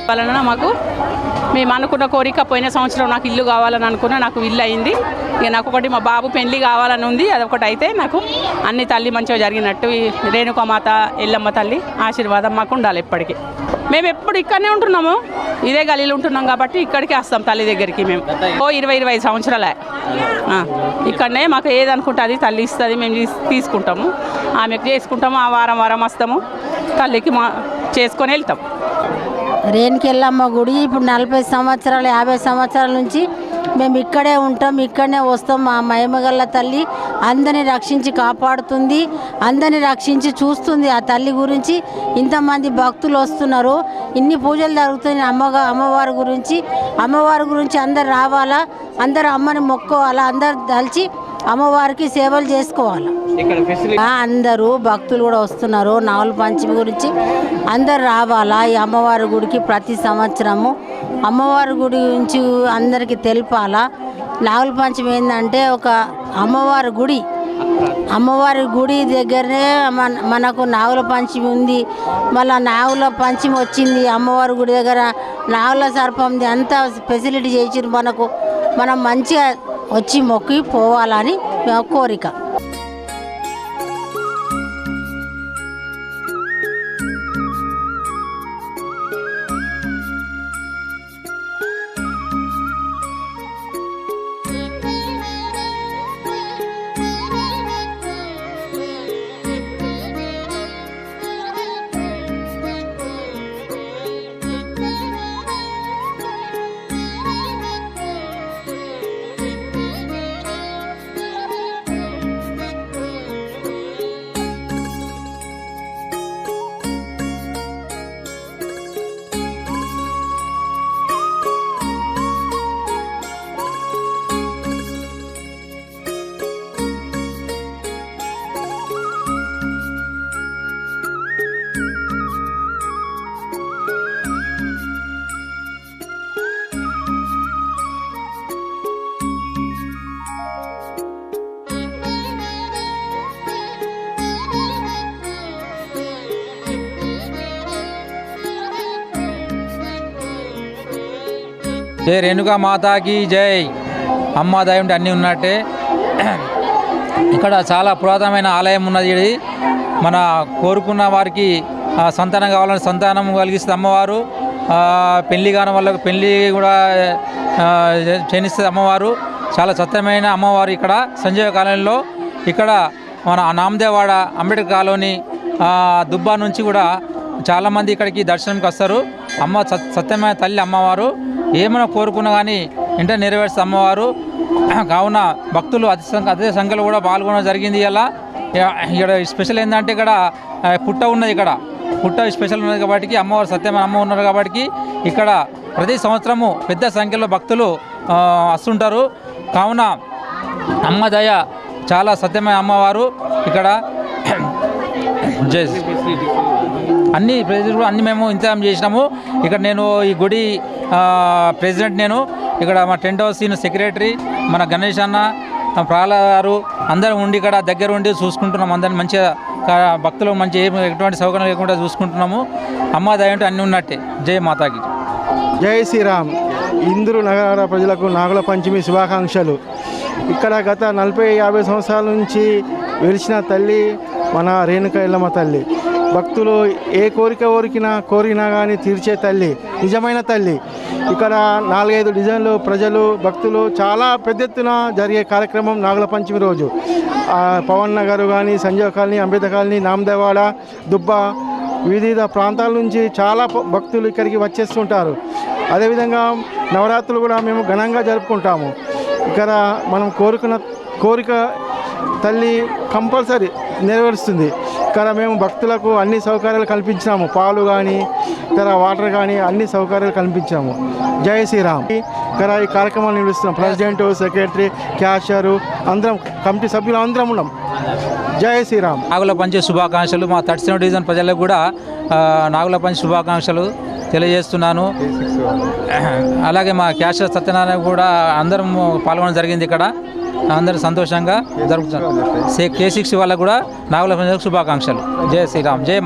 వలన మాకు మేము అనుకున్న కోరిక పోయిన సంవత్సరం నాకు ఇల్లు కావాలని అనుకున్నా, నాకు ఇల్లు అయింది. ఇక నాకు ఒకటి మా బాబు పెళ్లి కావాలని ఉంది, అదొకటి అయితే నాకు అన్ని తల్లి మంచిగా జరిగినట్టు ఈ రేణుకామాత ఎల్లమ్మ తల్లి ఆశీర్వాదం మాకు ఉండాలి ఎప్పటికీ. మేము ఎప్పుడు ఇక్కడనే ఉంటున్నాము, ఇదే గలీలో ఉంటున్నాం కాబట్టి ఇక్కడికి వస్తాం తల్లి దగ్గరికి. మేము 20-25 సంవత్సరాలే ఇక్కడనే మాకు ఏదనుకుంటే అది తల్లి ఇస్తుంది, మేము తీసుకుంటాము, ఆమెకు చేసుకుంటాము. ఆ వారం వారం వస్తాము, తల్లికి చేసుకొని వెళ్తాం. రేణుకెళ్ళమ్మ గుడి ఇప్పుడు 40 సంవత్సరాలు 50 సంవత్సరాల నుంచి మేము ఇక్కడే ఉంటాం, ఇక్కడనే వస్తాం. మా మహిమగల్ల తల్లి అందరిని రక్షించి కాపాడుతుంది, అందరిని రక్షించి చూస్తుంది. ఆ తల్లి గురించి ఇంతమంది భక్తులు వస్తున్నారు, ఇన్ని పూజలు జరుగుతున్నాయి. అమ్మవారి గురించి అందరు రావాలా, అందరు అమ్మని మొక్కోవాలా, అందరు తలిచి అమ్మవారికి సేవలు చేసుకోవాలి. అందరూ భక్తులు కూడా వస్తున్నారు. నాగుల పంచమి గురించి అందరు రావాలా. ఈ అమ్మవారి గుడికి ప్రతి సంవత్సరము అమ్మవారి గుడి గురించి అందరికీ తెలిపాలా. నాగుల పంచమి ఏంటంటే ఒక అమ్మవారి గుడి దగ్గరనే మనకు నాగుల పంచమి ఉంది. మళ్ళీ నాగుల పంచమి వచ్చింది అమ్మవారి గుడి దగ్గర, నాగుల సర్పంది అంతా ఫెసిలిటీ చేసిరు మనకు. మనం మంచిగా వచ్చి మొక్కి పోవాలని కోరిక. జై రేణుకా మాతాకి జై. అమ్మ దయ ఉంటే అన్నీ ఉన్నట్టే. ఇక్కడ చాలా పురాతనమైన ఆలయం ఉన్నది. ఇది మన కోరుకున్న వారికి సంతానం కావాలని సంతానం కలిగిస్తుంది అమ్మవారు. పెళ్లి కాని వాళ్ళకు పెళ్లి కూడా చేయిస్తుంది అమ్మవారు. చాలా సత్యమైన అమ్మవారు. ఇక్కడ సంజీవ కాలనీలో ఇక్కడ మన నామదేవాడ అంబేద్కర్ కాలనీ దుబ్బా నుంచి కూడా చాలామంది ఇక్కడికి దర్శనంకి వస్తారు. అమ్మ సత్యమైన తల్లి అమ్మవారు. ఏమైనా కోరుకున్నా కానీ వెంటనే నెరవేర్చే అమ్మవారు. కావున భక్తులు అదే సంఖ్యలో కూడా పాల్గొనడం జరిగింది. ఇలా ఇక్కడ స్పెషల్ ఏంటంటే ఇక్కడ పుట్ట ఉన్నది. ఇక్కడ పుట్ట స్పెషల్ ఉన్నది కాబట్టి అమ్మవారు సత్యమైన అమ్మ ఉన్నారు కాబట్టి ఇక్కడ ప్రతి సంవత్సరము పెద్ద సంఖ్యలో భక్తులు వస్తుంటారు. కావున అమ్మ దయ చాలా సత్యమైన అమ్మవారు. ఇక్కడ అన్ని ప్రెసిడెంట్ అన్ని మేము ఇంతజాం చేసినాము. ఇక్కడ నేను ఈ గుడి ప్రెసిడెంట్, నేను ఇక్కడ మా టెంట్ హౌస్ సెక్రటరీ మన గణేష్ అన్న ప్రహ్లాద్ గారు అందరూ ఉండి ఇక్కడ దగ్గర ఉండి చూసుకుంటున్నాము. అందరిని మంచిగా భక్తులు మంచి ఎటువంటి సౌకర్యం లేకుండా చూసుకుంటున్నాము. అమ్మ దయ అంటే అన్నీ ఉన్నట్టే. జై మాతాకి జై శ్రీరామ్. ఇందూరు నగర ప్రజలకు నాగుల పంచమి శుభాకాంక్షలు. ఇక్కడ గత 40-50 సంవత్సరాల నుంచి వెలిసిన తల్లి మన రేణుకా ఎల్లమ్మ తల్లి. భక్తులు ఏ కోరినా కానీ తీర్చే తల్లి, నిజమైన తల్లి. ఇక్కడ 4-5 డిజైన్లు ప్రజలు భక్తులు చాలా పెద్ద ఎత్తున జరిగే కార్యక్రమం నాగుల పంచమి రోజు. పవన్ నగర్ కానీ, సంజీవ కాలనీ, అంబేద్కర్ కాలనీ, నామదేవాడ, దుబ్బా వివిధ ప్రాంతాల నుంచి చాలా భక్తులు ఇక్కడికి వచ్చేస్తుంటారు. అదేవిధంగా నవరాత్రులు కూడా మేము ఘనంగా జరుపుకుంటాము. ఇక్కడ మనం కోరిక తల్లి కంపల్సరీ నెరవేరుస్తుంది. ఇక్కడ మేము భక్తులకు అన్ని సౌకర్యాలు కల్పించాము. పాలు కానీ ఇతర వాటర్ కానీ అన్ని సౌకర్యాలు కల్పించాము. జై శ్రీరామ్. ఇక్కడ ఈ కార్యక్రమాలు నిర్వహిస్తున్నాం. ప్రెసిడెంట్, సెక్రటరీ, క్యాషియర్ అందరం, కమిటీ సభ్యులు అందరం ఉన్నాం. జై శ్రీరామ్. నాగుల పంచమి శుభాకాంక్షలు. మా 37 డివిజన్ ప్రజలకు కూడా నాగుల పంచమి శుభాకాంక్షలు తెలియజేస్తున్నాను. అలాగే మా క్యాషియర్ సత్యనారాయణ కూడా అందరం పాల్గొనడం జరిగింది. ఇక్కడ అందరూ సంతోషంగా జరుపుతున్నారు. K6 వాళ్ళకు కూడా నాగుల పంచమి శుభాకాంక్షలు. జై శ్రీరామ్. జై మాత.